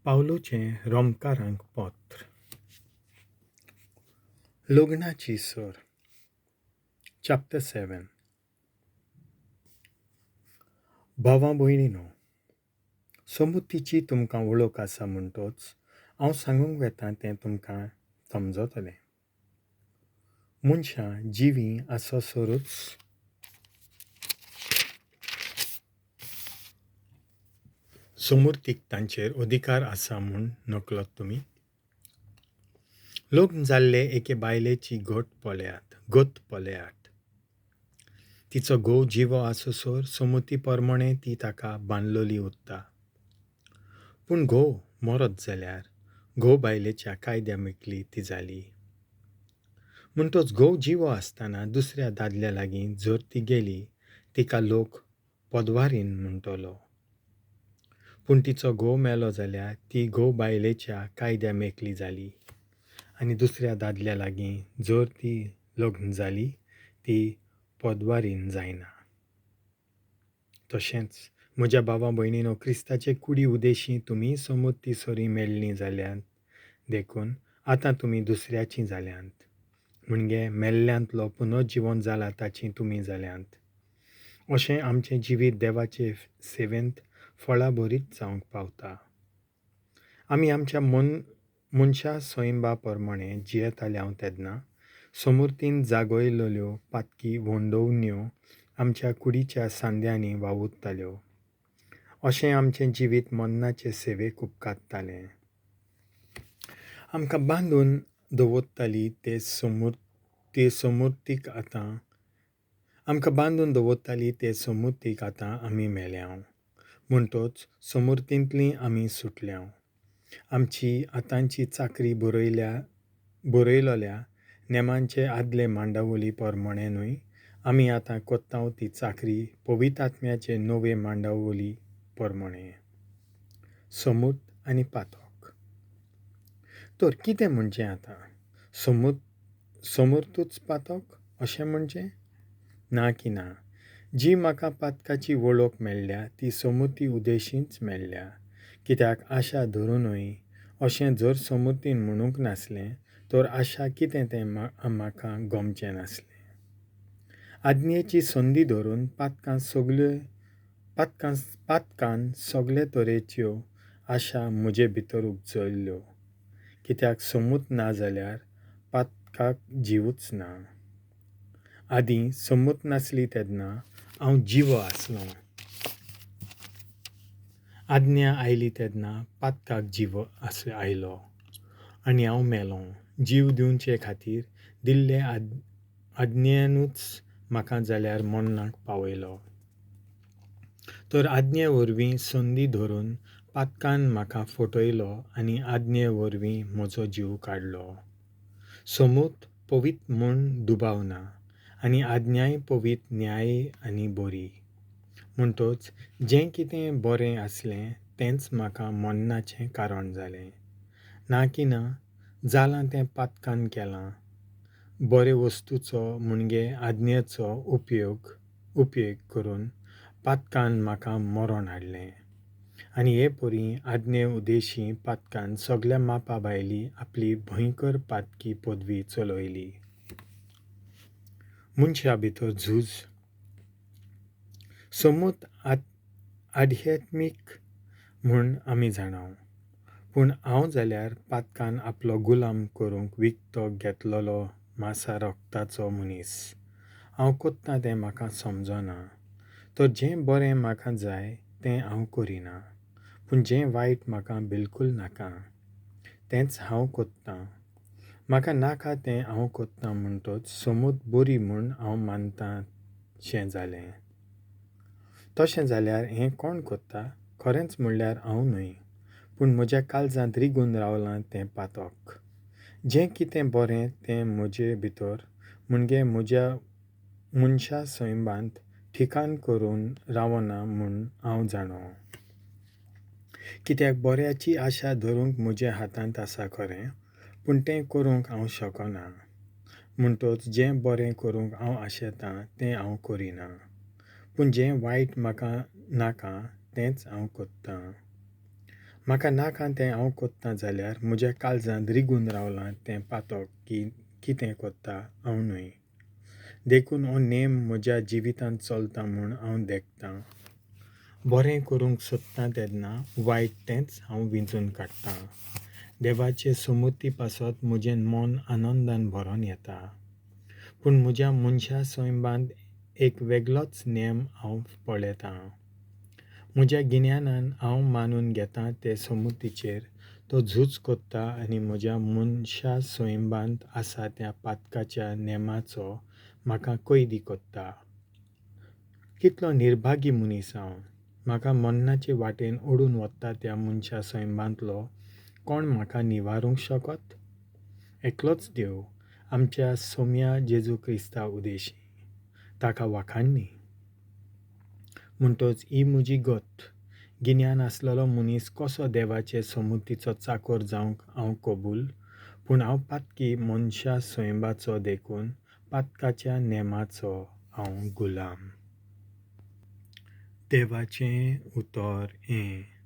पावलोचें रोमकारांक पत्र. लग्नाची sir. Chapter 7. भावां भयणीनो, समृद्धीची तुमकां वळख आसा म्हणटोच हांव सांगूंक वेतां तें तुमकां समजतलें. मनशां जिवीं आसोसरूच समृद्धीक तांचेर अधिकार आसा म्हूण नकळत तुमी. लग्न जाल्ले एके बायलेची घट पळयात. तिचो घोव जिवो आसोसोर समृद्धी प्रमाणें ती ताका बांदलोली उरता. पूण घोव मरत जाल्यार घोव बायलेच्या कायद्या मेकळी ती जाली. म्हणटच घोव जिवो आसतना दुसऱ्या दादल्या लागीं जर ती गेली तिका लोक पदवारीन म्हणटलो. पूण तिचो घोव मेलो जाल्यार ती घोव बायलेच्या कायद्या मेकळी जाली आनी दुसऱ्या दादल्या लागीं जर ती लग्न जाली ती पदवारीन जायना. तशेंच म्हज्या भावा भयणीनो, क्रिस्ताचे कुडी उदेशी तुमी समृद्धी सरी मेळ्ळी जाल्यार देखून आतां तुमी दुसऱ्याची जाल्यांत. म्हणजे मेल्ल्यांतलो पुनर्जीवन जाला ताची तुमी जाल्यांत. अशें आमचें जिवीत देवाचे सेवेंत फळां बरीच जावंक पावता. आमी आमच्या मनशा स्वयंबा प्रमाणें जियेताल्यांव तेन्ना समृद्धीन जागयल्ल्यो पातकी वोंडोवण्यो आमच्या कुडीच्या सांद्यांनी वावुरताल्यो. अशें आमचें जिवीत मरणाचे सेवेक उपकारतालें. आमकां बांदून दवरताली ते समृद्धीक आतां आमी मेल्यांव. म्हणटच समृद्धींतलीं आमी सुटल्यांव. आमची आतांची चाकरी बरयलोल्या नेमांचे आदले मांडावली प्रमाणें न्हय, आमी आतां कोत्तांव ती चाकरी पवित्र आत्म्याचे नवे मांडावली प्रमाणें. समूत आनी पातक. तर कितें म्हणचें आतां? समर्थूच पातक अशें म्हणचें? ना की ना. जी म्हाका पातकाची वळख मेळ्ळ्या ती समृद्धी उदेशींच मेळ्ळ्या. कित्याक आशा धरूनय अशें जर समृद्धीन म्हणूंक नासलें तर आशा कितें तें म्हाका गमचें नासलें. आज्ञेची संदी धरून पातकान सगळे तरेच्यो आशा म्हजे भितर उपजल्ल्यो. कित्याक समूत ना जाल्यार पातकाक जीवच ना. आदीं समूत नासली तेन्ना हांव जिवो आसलों. आज्ञा आयली तेन्ना पातकाक जीव आयलो आनी हांव मेलों. जीव दिवचे खातीर दिल्ले आज्ञेनूच म्हाका जाल्यार मरणाक पावयलो. तर आज्ञे वरवीं संदी धरून पातकान म्हाका फटयलो आनी आज्ञे वरवीं म्हजो जीव काडलो. समूत पवित्र म्हूण दुबावना आनी आज्ञाय पवित्र, न्यायी आनी बरी. म्हणटच जें कितें बरें आसलें तेंच म्हाका मरणाचें कारण जालें. ना की ना, जालां तें पातकान केलां. बरे वस्तूचो म्हणजे आज्ञेचो उपयोग करून पातकान म्हाका मरण हाडलें. आनी हे परी आज्ञे उदेशी पातकान सगळ्या मापा भायली आपली भयंकर पातकी पदवी चलयली. मनशा भितर झूज. समूत आध्यात्मीक म्हूण आमी जाणाव. पूण हांव जाल्यार पातकान आपलो गुलाम करूंक विकतो घेतलोलो मासा रक्ताचो मनीस. हांव कोत्तां तें म्हाका समजना. तर जें बरें म्हाका जाय तें हांव करिना. पूण जें वायट म्हाका बिलकूल नाका तेंच हांव कोत्तां. म्हाका नाका तें हांव कोत्तां म्हणटच समूत बरी म्हूण हांव मानतां शें जालें. तशें जाल्यार हें कोण कोत्ता? खरेंच म्हणल्यार हांव न्हय, पूण म्हज्या काळजांत रिगून रावलां तें पातक. जें कितें बरें तें म्हजे भितर म्हणजे म्हज्या मनशा स्वयंबांत ठिकाण करून रावना म्हूण हांव जाणो. कित्याक बऱ्याची आशा धरूंक म्हज्या हातांत आसा खरें, पूण तें करूंक हांव शकना. म्हणटच जें बरें करूंक हांव आशेतां तें हांव करिना. पूण जें वायट म्हाका नाका तेंच हांव कोत्तां. म्हाका नाका तें हांव कोत्तां जाल्यार म्हज्या काळजांत रिगून रावलां तें पातक की कितें कोत्ता हांव न्हय. देखून हो नेम म्हज्या जिवितांत चलता म्हूण हांव देखतां. बरें करूंक सोदतां तेन्ना वायट तेंच हांव विंचून काडटां. देवाचे समृद्धी पासत म्हजें मन आनंदान भरोन येता. पूण म्हज्या मनशा सैमांत एक वेगळोच नेम हांव पळयतां. म्हज्या गिन्यानान हांव मानून घेतां ते समृद्धीचेर तो झूज कोत्ता आनी म्हज्या मनशा सैमांत आसा त्या पातकाच्या नेमाचो म्हाका कैदी कोत्ता. कितलो निर्भागी मनीस हांव. म्हाका मरणाचे वाटेन ओडून वता त्या मनशा सैमांतलो कोण म्हाका निवारूंक शकत? एकलोच देव, आमच्या सोम्या जेजू क्रिस्ता उदेशी. ताका वाखाणणी. म्हणटच ही म्हजी गत. गिन्यान आसलेलो मनीस कसो देवाचे समृद्धीचो चाकर जावंक हांव कबूल, पूण हांव पातकी मनशा सैमाचो देखून पातकाच्या नेमाचो हांव गुलाम. देवाचें उतर हें